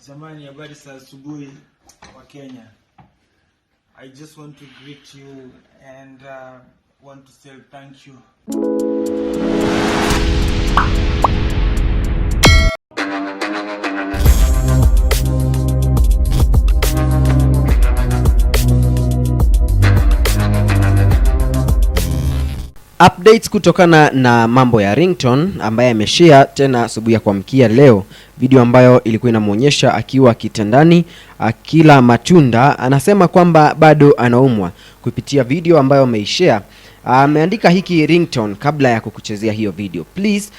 Jamani, habari za asubuhi wa Kenya. I just want to greet you and want to say thank you. Updates kutokana na mambo ya Ringtone ambaye ameshare tena asubuhi ya kuamkia leo video ambayo ilikuwa inamuonyesha akiwa kitandani akila matunda. Anasema kwamba bado anaumwa. Kupitia video ambayo ameishare, ameandika hiki Ringtone kabla ya kukuchezea hiyo video. Please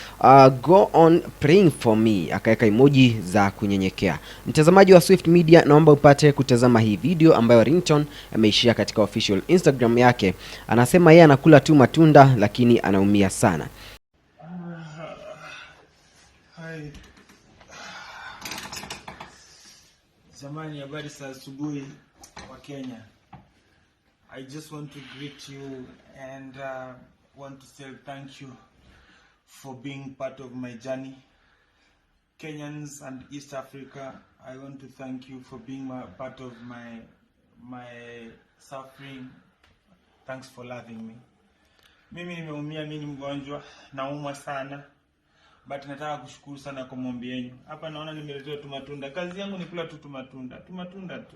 go on praying for me. Akaweka emoji za kunyenyekea. Mtazamaji wa Swift Media, naomba upate kutazama hii video ambayo Ringtone ameishia katika official Instagram yake. Anasema yeye anakula tu matunda lakini anaumia sana. Jamani, habari za asubuhi wa Kenya. I just want to greet you and want to say thank you for being part of my journey. Kenyans and East Africa, I want to thank you for being part of my suffering. Thanks for loving me. Mimi nimeumia, mimi ni mgonjwa, naumwa sana. But nataka kushukuru sana kwa maombi yenu. Hapa naona nimeletewa tu matunda. Kazi yangu ni kula tu matunda. Matunda tu.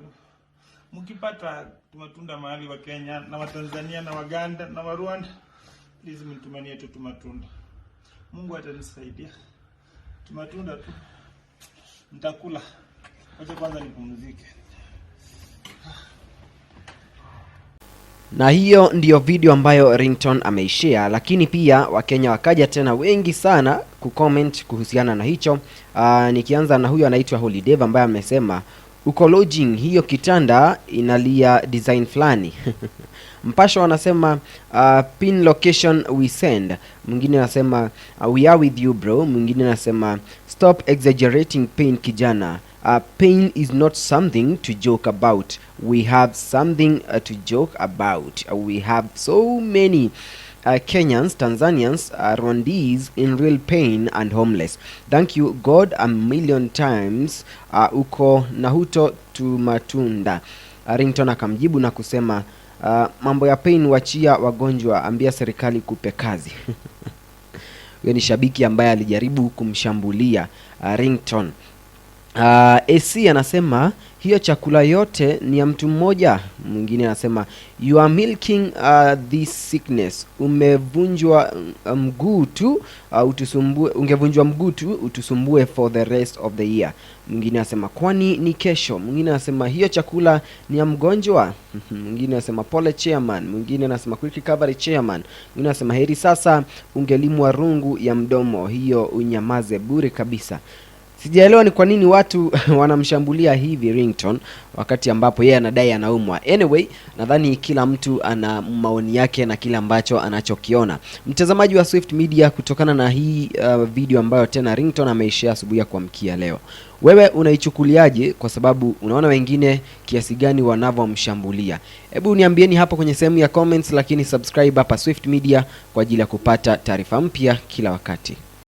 Mkipata matunda mahali wa Kenya na wa Tanzania na Waganda na wa Rwanda, please mtumanie tu matunda. Mungu atanisaidia. Matunda tu. Nitakula. Acha kwanza nipumzike. Na hiyo ndiyo video ambayo Ringtone ameishare, lakini pia Wakenya wakaja tena wengi sana kucomment kuhusiana na hicho. Nikianza na huyo anaitwa Holiday ambaye amesema uko lodging, hiyo kitanda inalia design flani. Mpasho wanasema pin location we send. Mwingine anasema we are with you bro. Mwingine anasema stop exaggerating pain kijana. Pain is not something to joke about. We have something to joke about. We have so many Kenyans, Tanzanians, Rwandese in real pain and homeless. Thank you God a million times. Uko nahuto tu matunda. Ringtone akamjibu na kusema mambo ya pain wachia wagonjwa, ambia serikali kupe kazi. Huyo ni shabiki ambaye alijaribu kumshambulia Ringtone. AC anasema hiyo chakula yote ni ya mtu mmoja. Mwingine anasema you are milking this sickness. Umevunjwa mguu tu utusumbue, ungevunjwa mguu tu utusumbue for the rest of the year. Mwingine anasema kwani ni kesho. Mwingine anasema hiyo chakula ni ya mgonjwa. Mwingine anasema pole chairman. Mwingine anasema quick recovery chairman. Mwingine anasema heri sasa ungelimwa rungu ya mdomo, hiyo unyamaze bure kabisa. Sijaelewa ni kwa nini watu wanamshambulia hivi Ringtone wakati ambapo yeye anadai anaumwa. Anyway, nadhani kila mtu ana maoni yake na kile ambacho anachokiona. Mtazamaji wa Swift Media, kutokana na hii video ambayo tena Ringtone ameishare asubuhi ya kuamkia leo, wewe unaichukuliaje? Kwa sababu unaona wengine kiasi gani wanavyomshambulia. Hebu niambieni hapo kwenye sehemu ya comments, lakini subscribe hapa Swift Media kwa ajili ya kupata taarifa mpya kila wakati.